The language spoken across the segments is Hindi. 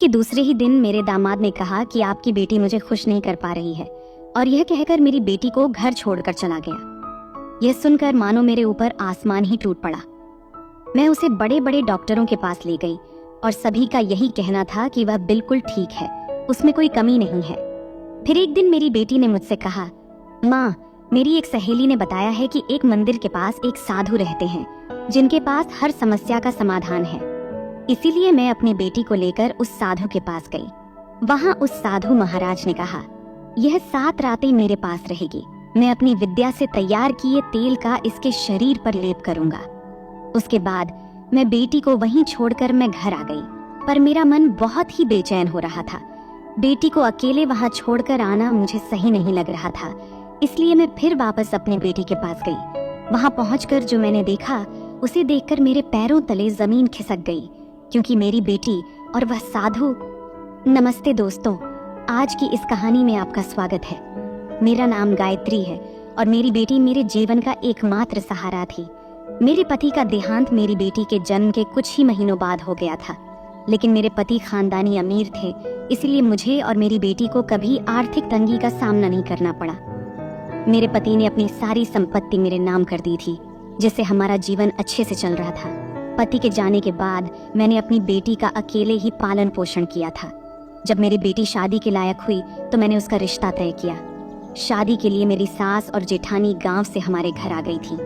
इसके दूसरे ही दिन मेरे दामाद ने कहा कि आपकी बेटी मुझे खुश नहीं कर पा रही है, और यह कहकर मेरी बेटी को घर छोड़कर चला गया। यह सुनकर मानो मेरे ऊपर आसमान ही टूट पड़ा। मैं उसे बड़े बड़े डॉक्टरों के पास ले गई और सभी का यही कहना था कि वह बिल्कुल ठीक है, उसमें कोई कमी नहीं है। फिर एक दिन मेरी बेटी ने मुझसे कहा, माँ, मेरी एक सहेली ने बताया है कि एक मंदिर के पास एक साधु रहते हैं जिनके पास हर समस्या का समाधान है। इसीलिए मैं अपनी बेटी को लेकर उस साधु के पास गई। वहाँ उस साधु महाराज ने कहा, यह 7 रातें मेरे पास रहेगी। मैं अपनी विद्या से तैयार किए तेल का इसके शरीर पर लेप करूंगा। उसके बाद मैं बेटी को वहीं छोड़कर मैं घर आ गई, पर मेरा मन बहुत ही बेचैन हो रहा था। बेटी को अकेले वहां छोड़कर आना मुझे सही नहीं लग रहा था, इसलिए मैं फिर वापस अपनी बेटी के पास गई। वहां पहुंचकर जो मैंने देखा, उसे देखकर मेरे पैरों तले जमीन खिसक गई, क्योंकि मेरी बेटी और वह साधु। नमस्ते दोस्तों, आज की इस कहानी में आपका स्वागत है। मेरा नाम गायत्री है और मेरी बेटी मेरे जीवन का एकमात्र सहारा थी। मेरे पति का देहांत मेरी बेटी के जन्म के कुछ ही महीनों बाद हो गया था, लेकिन मेरे पति खानदानी अमीर थे, इसलिए मुझे और मेरी बेटी को कभी आर्थिक तंगी का सामना नहीं करना पड़ा। मेरे पति ने अपनी सारी संपत्ति मेरे नाम कर दी थी, जिससे हमारा जीवन अच्छे से चल रहा था। पति के जाने के बाद मैंने अपनी बेटी का अकेले ही पालन पोषण किया था। जब मेरी बेटी शादी के लायक हुई तो मैंने उसका रिश्ता तय किया। शादी के लिए मेरी सास और जेठानी गांव से हमारे घर आ गई थी।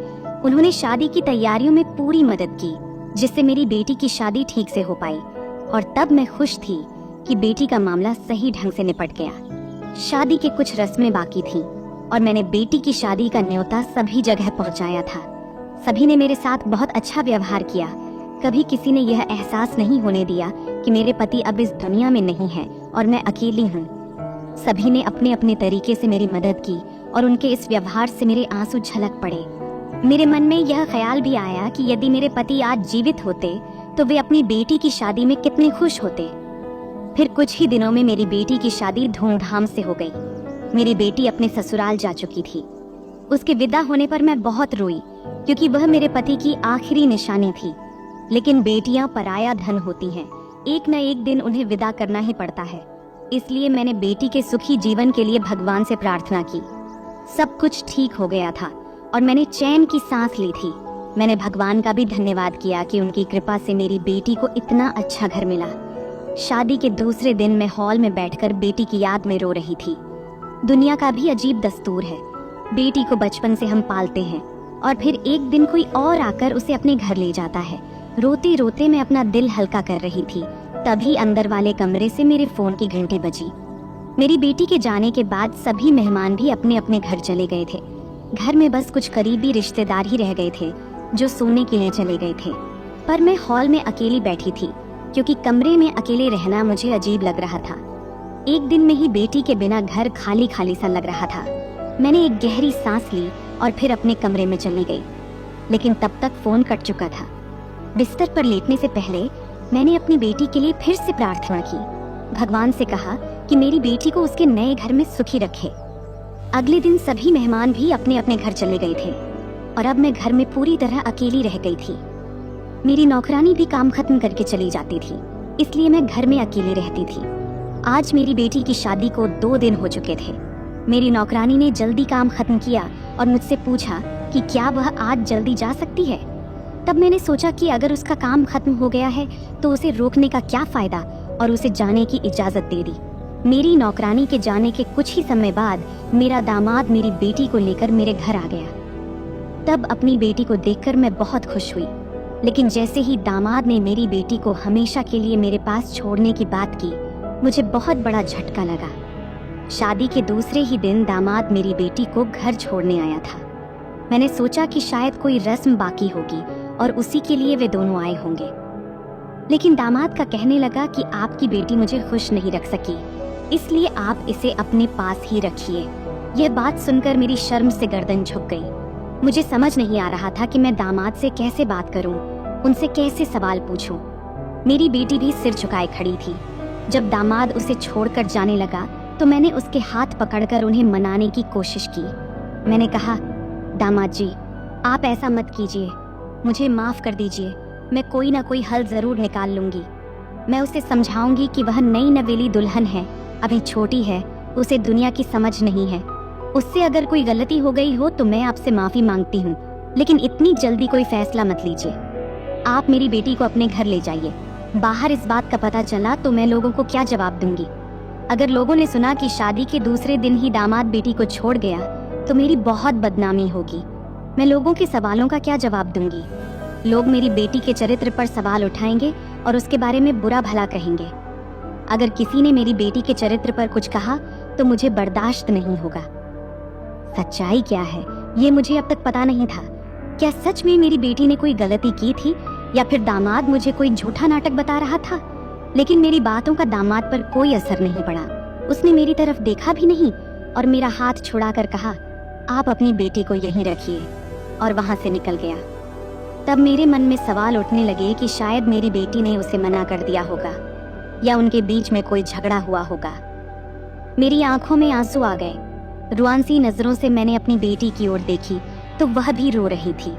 उन्होंने शादी की तैयारियों में पूरी मदद की, जिससे मेरी बेटी की शादी ठीक से हो पाई। और तब मैं खुश थी कि बेटी का मामला सही ढंग से निपट गया। शादी के कुछ रस्में बाकी थीं और मैंने बेटी की शादी का न्योता सभी जगह पहुंचाया था। सभी ने मेरे साथ बहुत अच्छा व्यवहार किया। कभी किसी ने यह एहसास नहीं होने दिया कि मेरे पति अब इस दुनिया में नहीं है और मैं अकेली हूँ। सभी ने अपने अपने तरीके से मेरी मदद की और उनके इस व्यवहार से मेरे आंसू झलक पड़े। मेरे मन में यह ख्याल भी आया कि यदि मेरे पति आज जीवित होते तो वे अपनी बेटी की शादी में कितने खुश होते। फिर कुछ ही दिनों में मेरी बेटी की शादी धूमधाम से हो गई। मेरी बेटी अपने ससुराल जा चुकी थी। उसके विदा होने पर मैं बहुत रोई, क्योंकि वह मेरे पति की आखिरी निशानी थी। लेकिन बेटियां पराया धन होती हैं, एक न एक दिन उन्हें विदा करना ही पड़ता है। इसलिए मैंने बेटी के सुखी जीवन के लिए भगवान से प्रार्थना की। सब कुछ ठीक हो गया था और मैंने चैन की सांस ली थी। मैंने भगवान का भी धन्यवाद किया कि उनकी कृपा से मेरी बेटी को इतना अच्छा घर मिला। शादी के दूसरे दिन मैं हॉल में बैठकर बेटी की याद में रो रही थी। दुनिया का भी अजीब दस्तूर है। बेटी को बचपन से हम पालते हैं और फिर एक दिन कोई और आकर उसे अपने घर ले जाता है। रोते रोते मैं अपना दिल हल्का कर रही थी, तभी अंदर वाले कमरे से मेरे फोन की घंटी बजी। मेरी बेटी के जाने के बाद सभी मेहमान भी अपने अपने घर चले गए थे। घर में बस कुछ करीबी रिश्तेदार ही रह गए थे जो सोने के लिए चले गए थे। पर मैं हॉल में अकेली बैठी थी, क्योंकि कमरे में अकेले रहना मुझे अजीब लग रहा था। एक दिन में ही बेटी के बिना घर खाली खाली सा लग रहा था। मैंने एक गहरी सांस ली और फिर अपने कमरे में चली गई, लेकिन तब तक फोन कट चुका था। बिस्तर पर लेटने से पहले मैंने अपनी बेटी के लिए फिर से प्रार्थना की। भगवान से कहा कि मेरी बेटी को उसके नए घर में सुखी रखे। अगले दिन सभी मेहमान भी अपने अपने घर चले गए थे और अब मैं घर में पूरी तरह अकेली रह गई थी। मेरी नौकरानी भी काम खत्म करके चली जाती थी, इसलिए मैं घर में अकेली रहती थी। आज मेरी बेटी की शादी को 2 दिन हो चुके थे। मेरी नौकरानी ने जल्दी काम खत्म किया और मुझसे पूछा कि क्या वह आज जल्दी जा सकती है। तब मैंने सोचा कि अगर उसका काम खत्म हो गया है तो उसे रोकने का क्या फायदा, और उसे जाने की इजाजत दे दी। मेरी नौकरानी के जाने के कुछ ही समय बाद मेरा दामाद मेरी बेटी को लेकर मेरे घर आ गया। तब अपनी बेटी को देखकर मैं बहुत खुश हुई, लेकिन जैसे ही दामाद ने मेरी बेटी को हमेशा के लिए मेरे पास छोड़ने की बात की, मुझे बहुत बड़ा झटका लगा। शादी के दूसरे ही दिन दामाद मेरी बेटी को घर छोड़ने आया था। मैंने सोचा कि शायद कोई रस्म बाकी होगी और उसी के लिए वे दोनों आए होंगे, लेकिन दामाद का कहने लगा कि आपकी बेटी मुझे खुश नहीं रख सकी, इसलिए आप इसे अपने पास ही रखिए। यह बात सुनकर मेरी शर्म से गर्दन झुक गई। मुझे समझ नहीं आ रहा था कि मैं दामाद से कैसे बात करूं, उनसे कैसे सवाल पूछूं। मेरी बेटी भी सिर झुकाए खड़ी थी। जब दामाद उसे छोड़कर जाने लगा तो मैंने उसके हाथ पकड़कर उन्हें मनाने की कोशिश की। मैंने कहा, दामाद जी, आप ऐसा मत कीजिए, मुझे माफ कर दीजिए, मैं कोई ना कोई हल जरूर निकाल लूंगी। मैं उसे समझाऊंगी कि वह नई नवेली दुल्हन है, अभी छोटी है, उसे दुनिया की समझ नहीं है। उससे अगर कोई गलती हो गई हो तो मैं आपसे माफी मांगती हूँ, लेकिन इतनी जल्दी कोई फैसला मत लीजिए। आप मेरी बेटी को अपने घर ले जाइए। बाहर इस बात का पता चला तो मैं लोगों को क्या जवाब दूंगी? अगर लोगों ने सुना कि शादी के दूसरे दिन ही दामाद बेटी को छोड़ गया तो मेरी बहुत बदनामी होगी। मैं लोगों के सवालों का क्या जवाब दूंगी? लोग मेरी बेटी के चरित्र पर सवाल उठाएंगे और उसके बारे में बुरा भला कहेंगे। अगर किसी ने मेरी बेटी के चरित्र पर कुछ कहा तो मुझे बर्दाश्त नहीं होगा। सच्चाई क्या है ये मुझे अब तक पता नहीं था। क्या सच में मेरी बेटी ने कोई गलती की थी या फिर दामाद मुझे कोई झूठा नाटक बता रहा था? लेकिन मेरी बातों का दामाद पर कोई असर नहीं पड़ा। उसने मेरी तरफ देखा भी नहीं और मेरा हाथ छुड़ाकर कहा, आप अपनी बेटी को यहीं रखिए, और वहां से निकल गया। तब मेरे मन में सवाल उठने लगे कि शायद मेरी बेटी ने उसे मना कर दिया होगा या उनके बीच में कोई झगड़ा हुआ होगा। मेरी आंखों में आंसू आ गए। रुआंसी नजरों से मैंने अपनी बेटी की ओर देखी तो वह भी रो रही थी।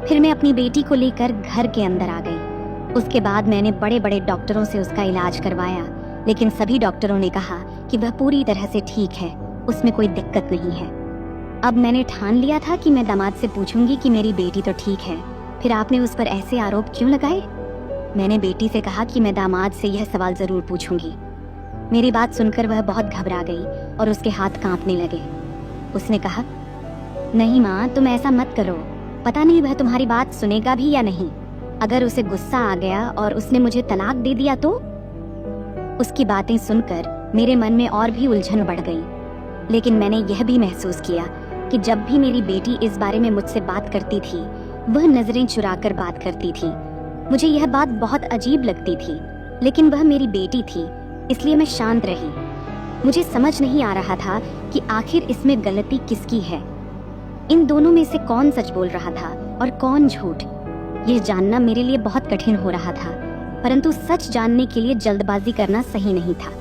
फिर मैं अपनी बेटी को लेकर घर के अंदर आ गई। उसके बाद मैंने बड़े बड़े डॉक्टरों से उसका इलाज करवाया, लेकिन सभी डॉक्टरों ने कहा कि वह पूरी तरह से ठीक है, उसमें कोई दिक्कत नहीं है। अब मैंने ठान लिया था कि मैं दामाद से पूछूंगी कि मेरी बेटी तो ठीक है, फिर आपने उस पर ऐसे आरोप क्यों लगाए? मैंने बेटी से कहा कि मैं दामाद से यह सवाल जरूर पूछूंगी। मेरी बात सुनकर वह बहुत घबरा गई और उसके हाथ कांपने लगे। उसने कहा, नहीं माँ, तुम ऐसा मत करो, पता नहीं वह तुम्हारी बात सुनेगा भी या नहीं। अगर उसे गुस्सा आ गया और उसने मुझे तलाक दे दिया तो? उसकी बातें सुनकर मेरे मन में और भी उलझन बढ़ गई। लेकिन मैंने यह भी महसूस किया कि जब भी मेरी बेटी इस बारे में मुझसे बात करती थी वह नजरें चुराकर बात करती थी। मुझे यह बात बहुत अजीब लगती थी, लेकिन वह मेरी बेटी थी, इसलिए मैं शांत रही। मुझे समझ नहीं आ रहा था कि आखिर इसमें गलती किसकी है। इन दोनों में से कौन सच बोल रहा था और कौन झूठ, यह जानना मेरे लिए बहुत कठिन हो रहा था। परंतु सच जानने के लिए जल्दबाजी करना सही नहीं था।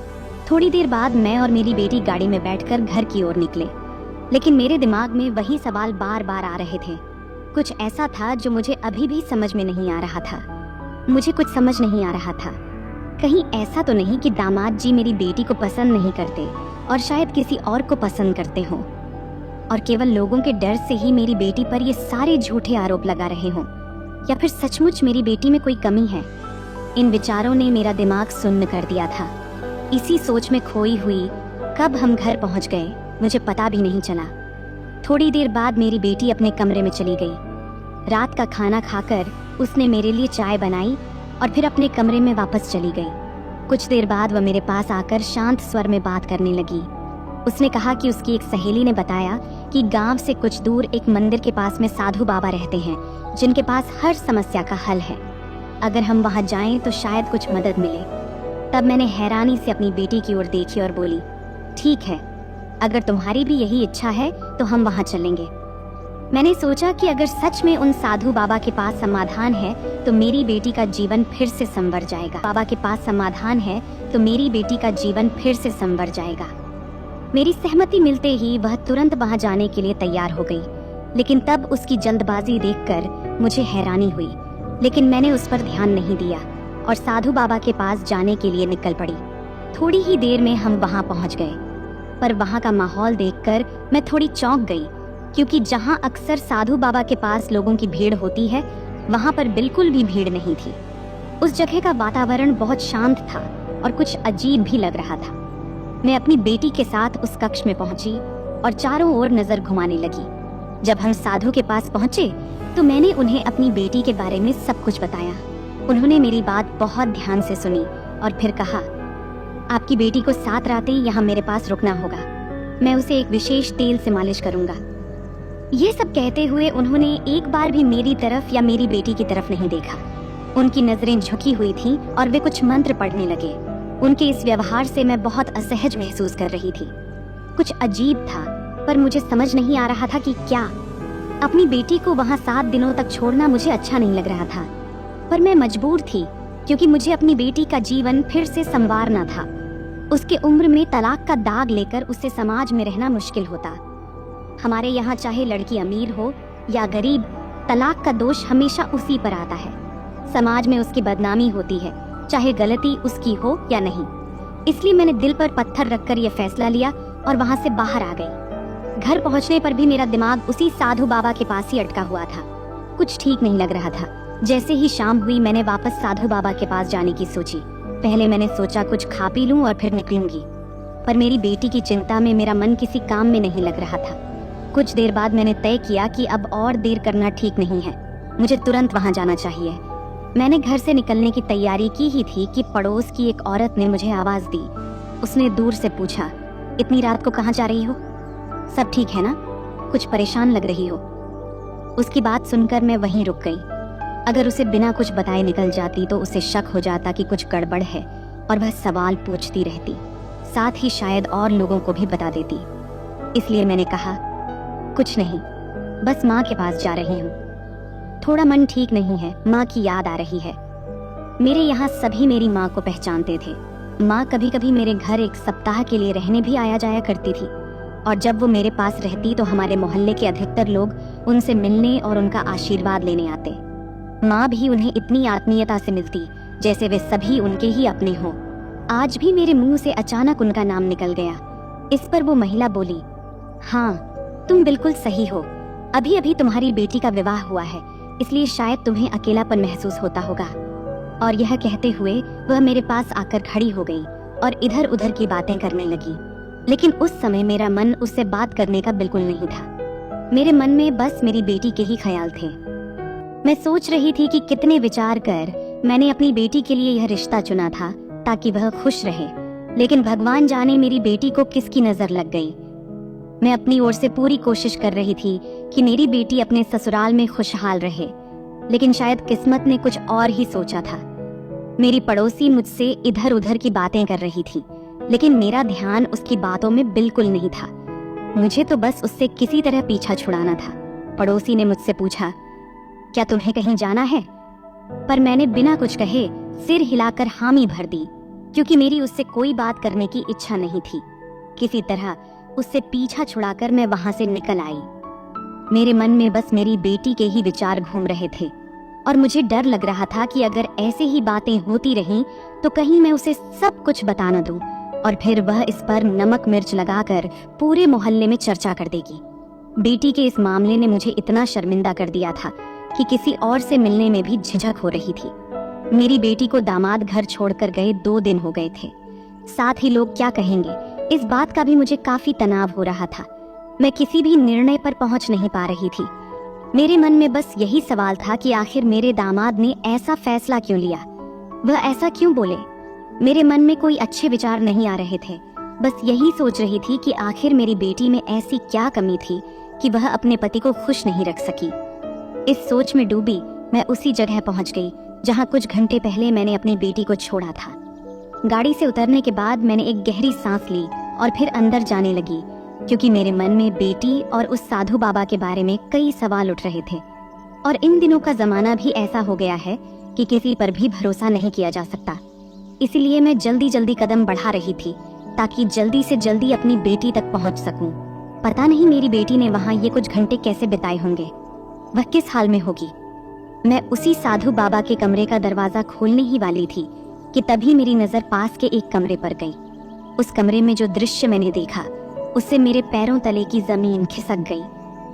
थोड़ी देर बाद मैं और मेरी बेटी गाड़ी में बैठकर घर की ओर निकले, लेकिन मेरे दिमाग में वही सवाल बार बार आ रहे थे। कुछ ऐसा था जो मुझे अभी भी समझ में नहीं आ रहा था। मुझे कुछ समझ नहीं आ रहा था, कहीं ऐसा तो नहीं कि दामाद जी मेरी बेटी को पसंद नहीं करते और शायद किसी और को पसंद करते हों, और केवल लोगों के डर से ही मेरी बेटी पर ये सारे झूठे आरोप लगा रहे हों, या फिर सचमुच मेरी बेटी में कोई कमी है। इन विचारों ने मेरा दिमाग सुन्न कर दिया था। इसी सोच में खोई हुई कब हम घर पहुंच गए मुझे पता भी नहीं चला। थोड़ी देर बाद मेरी बेटी अपने कमरे में चली गई। रात का खाना खाकर उसने मेरे लिए चाय बनाई और फिर अपने कमरे में वापस चली गई। कुछ देर बाद वह मेरे पास आकर शांत स्वर में बात करने लगी। उसने कहा कि उसकी एक सहेली ने बताया कि गांव से कुछ दूर एक मंदिर के पास में साधु बाबा रहते हैं जिनके पास हर समस्या का हल है। अगर हम वहां जाएं तो शायद कुछ मदद मिले। तब मैंने हैरानी से अपनी बेटी की ओर देखी और बोली, ठीक है, अगर तुम्हारी भी यही इच्छा है तो हम वहां चलेंगे। मैंने सोचा कि अगर सच में उन साधु बाबा के पास समाधान है तो मेरी बेटी का जीवन फिर से संवर जाएगा। बाबा के पास समाधान है तो मेरी बेटी का जीवन फिर से संवर जाएगा। मेरी सहमति मिलते ही वह तुरंत वहां जाने के लिए तैयार हो गई, लेकिन तब उसकी जल्दबाजी देखकर मुझे हैरानी हुई। लेकिन मैंने उस पर ध्यान नहीं दिया और साधु बाबा के पास जाने के लिए निकल पड़ी। थोड़ी ही देर में हम वहां पहुंच गए, पर वहां का माहौल देखकर मैं थोड़ी चौंक गई, क्योंकि जहां अक्सर साधु बाबा के पास लोगों की भीड़ होती है वहां पर बिल्कुल भी भीड़ नहीं थी। उस जगह का वातावरण बहुत शांत था और कुछ अजीब भी लग रहा था। मैं अपनी बेटी के साथ उस कक्ष में पहुंची और चारों ओर नजर घुमाने लगी। जब हम साधु के पास पहुंचे तो मैंने उन्हें अपनी बेटी के बारे में सब कुछ बताया। उन्होंने मेरी बात बहुत ध्यान से सुनी और फिर कहा, आपकी बेटी को 7 रातें यहाँ मेरे पास रुकना होगा। मैं उसे एक विशेष तेल से मालिश करूंगा। ये सब कहते हुए उन्होंने एक बार भी मेरी तरफ या मेरी बेटी की तरफ नहीं देखा। उनकी नजरें झुकी हुई थीं और वे कुछ मंत्र पढ़ने लगे। उनके इस व्यवहार से मैं बहुत असहज महसूस कर रही थी। कुछ अजीब था, पर मुझे समझ नहीं आ रहा था कि क्या। अपनी बेटी को वहां 7 दिनों तक छोड़ना मुझे अच्छा नहीं लग रहा था, पर मैं मजबूर थी क्योंकि मुझे अपनी बेटी का जीवन फिर से संवारना था। उसके उम्र में तलाक का दाग लेकर उससे समाज में रहना मुश्किल होता। हमारे यहाँ चाहे लड़की अमीर हो या गरीब, तलाक का दोष हमेशा उसी पर आता है। समाज में उसकी बदनामी होती है चाहे गलती उसकी हो या नहीं। इसलिए मैंने दिल पर पत्थर रखकर यह फैसला लिया और वहां से बाहर आ गई। घर पहुंचने पर भी मेरा दिमाग उसी साधु बाबा के पास ही अटका हुआ था। कुछ ठीक नहीं लग रहा था। जैसे ही शाम हुई मैंने वापस साधु बाबा के पास जाने की सोची। पहले मैंने सोचा कुछ खा पी लूं और फिर निकलूंगी, पर मेरी बेटी की चिंता में मेरा मन किसी काम में नहीं लग रहा था। कुछ देर बाद मैंने तय किया कि अब और देर करना ठीक नहीं है, मुझे तुरंत वहां जाना चाहिए। मैंने घर से निकलने की तैयारी की ही थी कि पड़ोस की एक औरत ने मुझे आवाज दी। उसने दूर से पूछा, इतनी रात को कहाँ जा रही हो? सब ठीक है ना? कुछ परेशान लग रही हो। उसकी बात सुनकर मैं वहीं रुक गई। अगर उसे बिना कुछ बताए निकल जाती तो उसे शक हो जाता कि कुछ गड़बड़ है और वह सवाल पूछती रहती, साथ ही शायद और लोगों को भी बता देती। इसलिए मैंने कहा, कुछ नहीं, बस माँ के पास जा रही हूँ। थोड़ा मन ठीक नहीं है, माँ की याद आ रही है। मेरे यहाँ सभी मेरी माँ को पहचानते थे। माँ कभी कभी मेरे घर एक सप्ताह के लिए रहने भी आया जाया करती थी, और जब वो मेरे पास रहती तो हमारे मोहल्ले के अधिकतर लोग उनसे मिलने और उनका आशीर्वाद लेने आते। माँ भी उन्हें इतनी आत्मीयता से मिलती जैसे वे सभी उनके ही अपने हों। आज भी मेरे मुंह से अचानक उनका नाम निकल गया। इस पर वो महिला बोली, हाँ तुम बिल्कुल सही हो, अभी अभी तुम्हारी बेटी का विवाह हुआ है, इसलिए शायद तुम्हें अकेलापन महसूस होता होगा। और यह कहते हुए वह मेरे पास आकर खड़ी हो गई और इधर उधर की बातें करने लगी। लेकिन उस समय मेरा मन उससे बात करने का बिल्कुल नहीं था। मेरे मन में बस मेरी बेटी के ही ख्याल थे। मैं सोच रही थी कि कितने विचार कर मैंने अपनी बेटी के लिए यह रिश्ता चुना था ताकि वह खुश रहे, लेकिन भगवान जाने मेरी बेटी को किसकी नजर लग गई। मैं अपनी ओर से पूरी कोशिश कर रही थी कि मेरी बेटी अपने ससुराल में खुशहाल रहे, लेकिन शायद किस्मत ने कुछ और ही सोचा था। मेरी पड़ोसी मुझसे इधर उधर की बातें कर रही थी, लेकिन मेरा ध्यान उसकी बातों में बिल्कुल नहीं था। मुझे तो बस उससे किसी तरह पीछा छुड़ाना था। पड़ोसी ने मुझसे पूछा, क्या तुम्हें कहीं जाना है? पर मैंने बिना कुछ कहे सिर हिलाकर हामी भर दी, क्योंकि मेरी उससे कोई बात करने की इच्छा नहीं थी। किसी तरह उससे पीछा छुड़ाकर मैं वहां से निकल आई। मेरे मन में बस मेरी बेटी के ही विचार घूम रहे थे, और मुझे डर लग रहा था कि अगर ऐसे ही बातें होती रहीं तो कहीं मैं उसे सब कुछ बता न दूं, और फिर वह इस पर नमक मिर्च लगाकर पूरे मोहल्ले में चर्चा कर देगी। बेटी के इस मामले ने मुझे इतना शर्मिंदा कर दिया था कि किसी और से मिलने में भी झिझक हो रही थी। मेरी बेटी को दामाद घर छोड़कर गए 2 दिन हो गए थे। साथ ही लोग क्या कहेंगे, इस बात का भी मुझे काफी तनाव हो रहा था। मैं किसी भी निर्णय पर पहुंच नहीं पा रही थी। मेरे मन में बस यही सवाल था कि आखिर मेरे दामाद ने ऐसा फैसला क्यों लिया, वह ऐसा क्यों बोले। मेरे मन में कोई अच्छे विचार नहीं आ रहे थे। बस यही सोच रही थी कि आखिर मेरी बेटी में ऐसी क्या कमी थी कि वह अपने पति को खुश नहीं रख सकी। इस सोच में डूबी मैं उसी जगह पहुंच गई जहां कुछ घंटे पहले मैंने अपनी बेटी को छोड़ा था। गाड़ी से उतरने के बाद मैंने एक गहरी सांस ली और फिर अंदर जाने लगी, क्योंकि मेरे मन में बेटी और उस साधु बाबा के बारे में कई सवाल उठ रहे थे। और इन दिनों का जमाना भी ऐसा हो गया है कि किसी पर भी भरोसा नहीं किया जा सकता। इसलिए मैं जल्दी जल्दी कदम बढ़ा रही थी ताकि जल्दी से जल्दी अपनी बेटी तक पहुंच सकूं। पता नहीं मेरी बेटी ने वहां ये कुछ घंटे कैसे बिताए होंगे, वह किस हाल में होगी। मैं उसी साधु बाबा के कमरे का दरवाजा खोलने ही वाली थी कि तभी मेरी नजर पास के एक कमरे पर गई। उस कमरे में जो दृश्य मैंने देखा उससे मेरे पैरों तले की जमीन खिसक गई।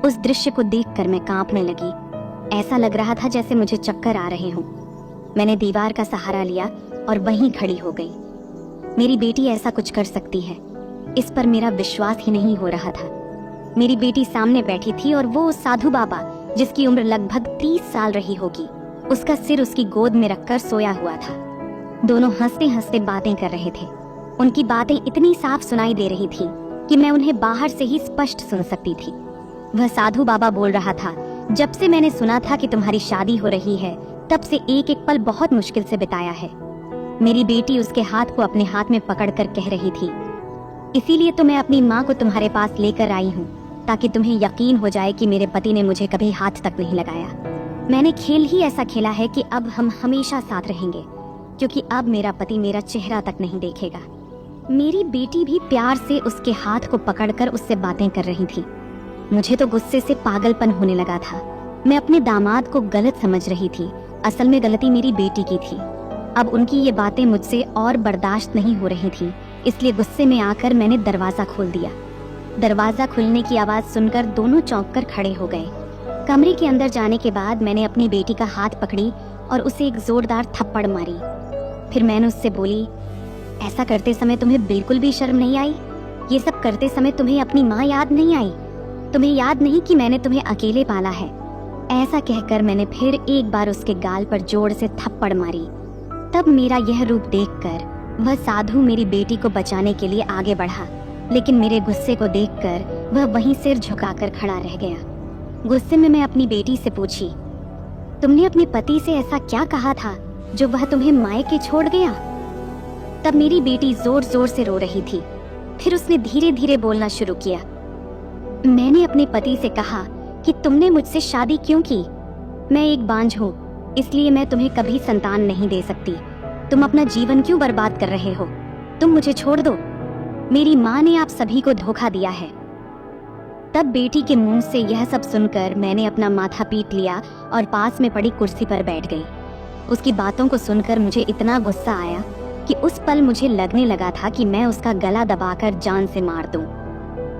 उस दृश्य को देखकर मैं कांपने लगी। ऐसा लग रहा था जैसे मुझे चक्कर आ रहे हों। मैंने दीवार का सहारा लिया और वहीं खड़ी हो गई। मेरी बेटी ऐसा कुछ कर सकती है, इस पर मेरा विश्वास ही नहीं हो रहा था। मेरी बेटी सामने बैठी थी और वो उस साधु बाबा जिसकी उम्र लगभग 30 साल रही होगी, उसका सिर उसकी गोद में रखकर सोया हुआ था। दोनों हंसते हंसते बातें कर रहे थे। उनकी बातें इतनी साफ सुनाई दे रही थी कि मैं उन्हें बाहर से ही स्पष्ट सुन सकती थी। वह साधु बाबा बोल रहा था, जब से मैंने सुना था कि तुम्हारी शादी हो रही है तब से एक एक पल बहुत मुश्किल से बिताया है। मेरी बेटी उसके हाथ को अपने हाथ में पकड़कर कह रही थी, इसीलिए तो मैं अपनी माँ को तुम्हारे पास लेकर आई हूँ ताकि तुम्हें यकीन हो जाए कि मेरे पति ने मुझे कभी हाथ तक नहीं लगाया। मैंने खेल ही ऐसा खेला है कि अब हम हमेशा साथ रहेंगे, क्योंकि अब मेरा पति मेरा चेहरा तक नहीं देखेगा। मेरी बेटी भी प्यार से उसके हाथ को पकड़कर उससे बातें कर रही थी। मुझे तो गुस्से से पागलपन होने लगा था। मैं अपने दामाद को गलत समझ रही थी, असल में गलती मेरी बेटी की थी। अब उनकी ये बातें मुझसे और बर्दाश्त नहीं हो रही थी, इसलिए गुस्से में आकर मैंने दरवाजा खोल दिया। दरवाजा खुलने की आवाज सुनकर दोनों चौंक कर खड़े हो गए। कमरे के अंदर जाने के बाद मैंने अपनी बेटी का हाथ पकड़ी और उसे एक जोरदार थप्पड़ मारी। फिर मैंने उससे बोली, ऐसा करते समय तुम्हें बिल्कुल भी शर्म नहीं आई? ये सब करते समय तुम्हें अपनी माँ याद नहीं आई? तुम्हें याद नहीं कि मैंने तुम्हें अकेले पाला है? ऐसा कहकर मैंने फिर एक बार उसके गाल पर जोर से थप्पड़ मारी। तब मेरा यह रूप देखकर वह साधु मेरी बेटी को बचाने के लिए आगे बढ़ा, लेकिन मेरे गुस्से को देखकर वह वहीं सिर झुकाकर खड़ा रह गया। गुस्से में मैं अपनी बेटी से पूछी, तुमने अपने पति से ऐसा क्या कहा था जो वह तुम्हें मायके छोड़ गया? तब मेरी बेटी जोर जोर से रो रही थी। फिर उसने धीरे धीरे बोलना शुरू किया। मैंने अपने पति से कहा कि तुमने मुझसे शादी क्यों की? मैं एक बांझ हूँ, इसलिए मैं तुम्हें कभी संतान नहीं दे सकती। तुम अपना जीवन क्यों बर्बाद कर रहे हो? तुम मुझे छोड़ दो। मेरी माँ ने आप सभी को धोखा दिया है। तब बेटी के मुंह से यह सब सुनकर मैंने अपना माथा पीट लिया और पास में पड़ी कुर्सी पर बैठ गई। उसकी बातों को सुनकर मुझे इतना गुस्सा आया कि उस पल मुझे लगने लगा था कि मैं उसका गला दबाकर जान से मार दूं।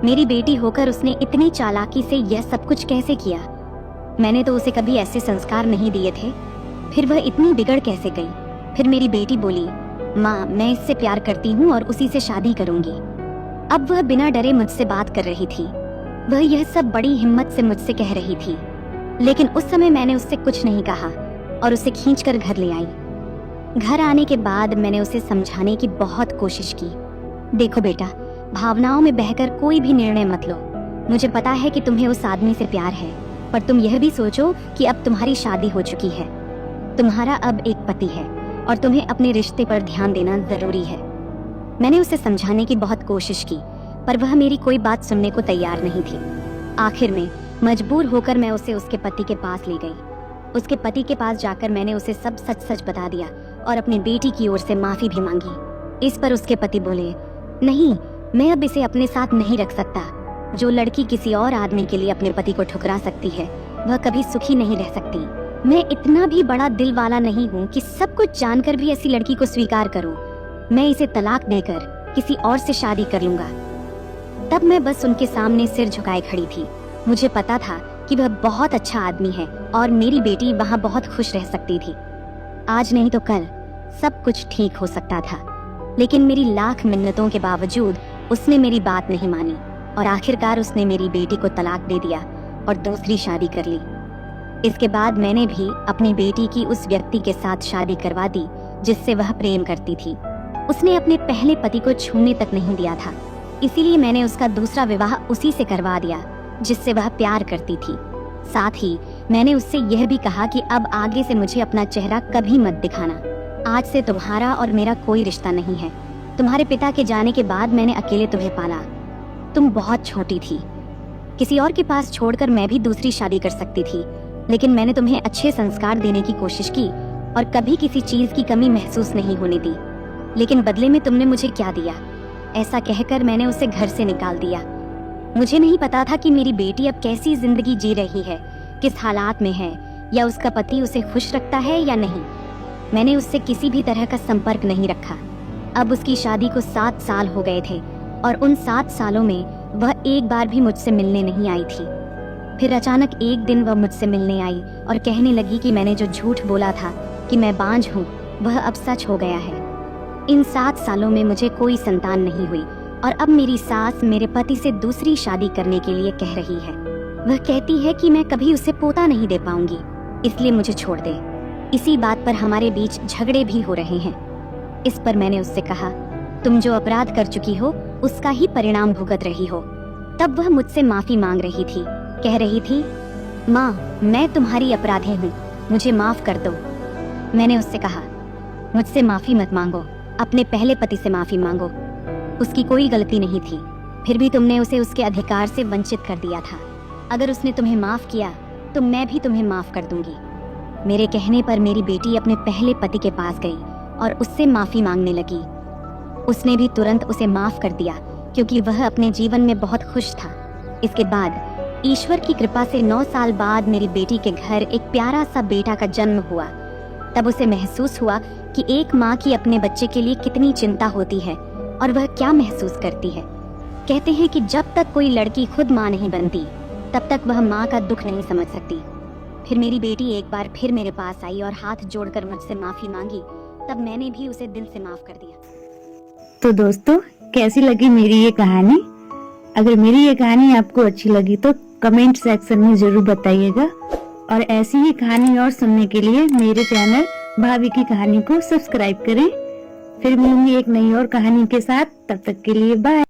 मेरी बेटी होकर उसने इतनी चालाकी से यह सब कुछ कैसे किया? मैंने तो उसे कभी ऐसे संस्कार नहीं दिए थे, फिर वह इतनी बिगड़ कैसे गई? फिर मेरी बेटी बोली, माँ मैं इससे प्यार करती हूँ और उसी से शादी करूंगी। अब वह बिना डरे मुझसे बात कर रही थी। वह यह सब बड़ी हिम्मत से मुझसे कह रही थी, लेकिन उस समय मैंने उससे कुछ नहीं कहा और उसे खींचकर घर ले आई। घर आने के बाद मैंने उसे समझाने की बहुत कोशिश की। देखो बेटा, भावनाओं में बहकर कोई भी निर्णय मत लो। मुझे पता है कि तुम्हें उस आदमी से प्यार है, पर तुम यह भी सोचो कि अब तुम्हारी शादी हो चुकी है। तुम्हारा अब एक पति है और तुम्हें अपने रिश्ते पर ध्यान देना जरूरी है। मैंने उसे समझाने की बहुत कोशिश की, पर वह मेरी कोई बात सुनने को तैयार नहीं थी। आखिर में मजबूर होकर मैं उसे उसके पति के पास ले गई। उसके पति के पास जाकर मैंने उसे सब सच सच बता दिया और अपनी बेटी की ओर से माफी भी मांगी। इस पर उसके पति बोले, नहीं, मैं अब इसे अपने साथ नहीं रख सकता। जो लड़की किसी और आदमी के लिए अपने पति को ठुकरा सकती है, वह कभी सुखी नहीं रह सकती। मैं इतना भी बड़ा दिल वाला नहीं हूँ कि सब कुछ जानकर भी ऐसी लड़की को स्वीकार करूँ। मैं इसे तलाक देकर किसी और से शादी कर लूंगा। तब मैं बस उनके सामने सिर झुकाए खड़ी थी। मुझे पता था कि वह बहुत अच्छा आदमी है और मेरी बेटी वहाँ बहुत खुश रह सकती थी। आज नहीं तो कल सब कुछ ठीक हो सकता था, लेकिन मेरी लाख मिन्नतों के बावजूद उसने मेरी बात नहीं मानी और आखिरकार उसने मेरी बेटी को तलाक दे दिया और दूसरी शादी कर ली। इसके बाद मैंने भी अपनी बेटी की उस व्यक्ति के साथ शादी करवा दी जिससे वह प्रेम करती थी। उसने अपने पहले पति को छूने तक नहीं दिया था, इसीलिए मैंने उसका दूसरा विवाह उसी से करवा दिया जिससे वह प्यार करती थी। साथ ही मैंने उससे यह भी कहा कि अब आगे से मुझे अपना चेहरा कभी मत दिखाना। आज से तुम्हारा और मेरा कोई रिश्ता नहीं है। तुम्हारे पिता के जाने के बाद मैंने अकेले तुम्हें पाला। तुम बहुत छोटी थी, किसी और के पास छोड़कर मैं भी दूसरी शादी कर सकती थी, लेकिन मैंने तुम्हें अच्छे संस्कार देने की कोशिश की और कभी किसी चीज की कमी महसूस नहीं होने दी। लेकिन बदले में तुमने मुझे क्या दिया? ऐसा कहकर मैंने उसे घर से निकाल दिया। मुझे नहीं पता था कि मेरी बेटी अब कैसी जिंदगी जी रही है, किस हालात में है, या उसका पति उसे खुश रखता है या नहीं। मैंने उससे किसी भी तरह का संपर्क नहीं रखा। अब उसकी शादी को 7 साल हो गए थे और उन 7 सालों में वह एक बार भी मुझसे मिलने नहीं आई थी। फिर अचानक एक दिन वह मुझसे मिलने आई और कहने लगी कि मैंने जो झूठ बोला था कि मैं बांझ हूँ, वह अब सच हो गया है। इन 7 सालों में मुझे कोई संतान नहीं हुई और अब मेरी सास मेरे पति से दूसरी शादी करने के लिए कह रही है। वह कहती है कि मैं कभी उसे पोता नहीं दे पाऊंगी, इसलिए मुझे छोड़ दे। इसी बात पर हमारे बीच झगड़े भी हो रहे हैं। इस पर मैंने उससे कहा, तुम जो अपराध कर चुकी हो उसका ही परिणाम भुगत रही हो। तब वह मुझसे माफी मांग रही थी, कह रही थी, माँ मैं तुम्हारी अपराधी हूँ, मुझे माफ कर दो। मैंने उससे कहा, मुझसे माफी मत मांगो, अपने पहले पति से माफी मांगो। उसकी कोई गलती नहीं थी, फिर भी तुमने उसे उसके अधिकार से वंचित कर दिया था। अगर उसने तुम्हें माफ किया तो मैं भी तुम्हें माफ कर दूंगी। मेरे कहने पर मेरी बेटी अपने पहले पति के पास गई और उससे माफी मांगने लगी। उसने भी तुरंत उसे माफ कर दिया क्योंकि वह अपने जीवन में बहुत खुश था। इसके बाद ईश्वर की कृपा से 9 साल बाद मेरी बेटी के घर एक प्यारा सा बेटा का जन्म हुआ। तब उसे महसूस हुआ कि एक माँ की अपने बच्चे के लिए कितनी चिंता होती है और वह क्या महसूस करती है। कहते हैं कि जब तक कोई लड़की खुद माँ नहीं बनती तब तक वह माँ का दुख नहीं समझ सकती। फिर मेरी बेटी एक बार फिर मेरे पास आई और हाथ जोड़कर मुझसे माफी मांगी। तब मैंने भी उसे दिल से माफ कर दिया। तो दोस्तों, कैसी लगी मेरी ये कहानी? अगर मेरी ये कहानी आपको अच्छी लगी तो कमेंट सेक्शन में जरूर बताइएगा, और ऐसी ही कहानी और सुनने के लिए मेरे चैनल भाभी की कहानी को सब्सक्राइब करें। फिर मिलूंगी एक नई और कहानी के साथ, तब तक के लिए बाय।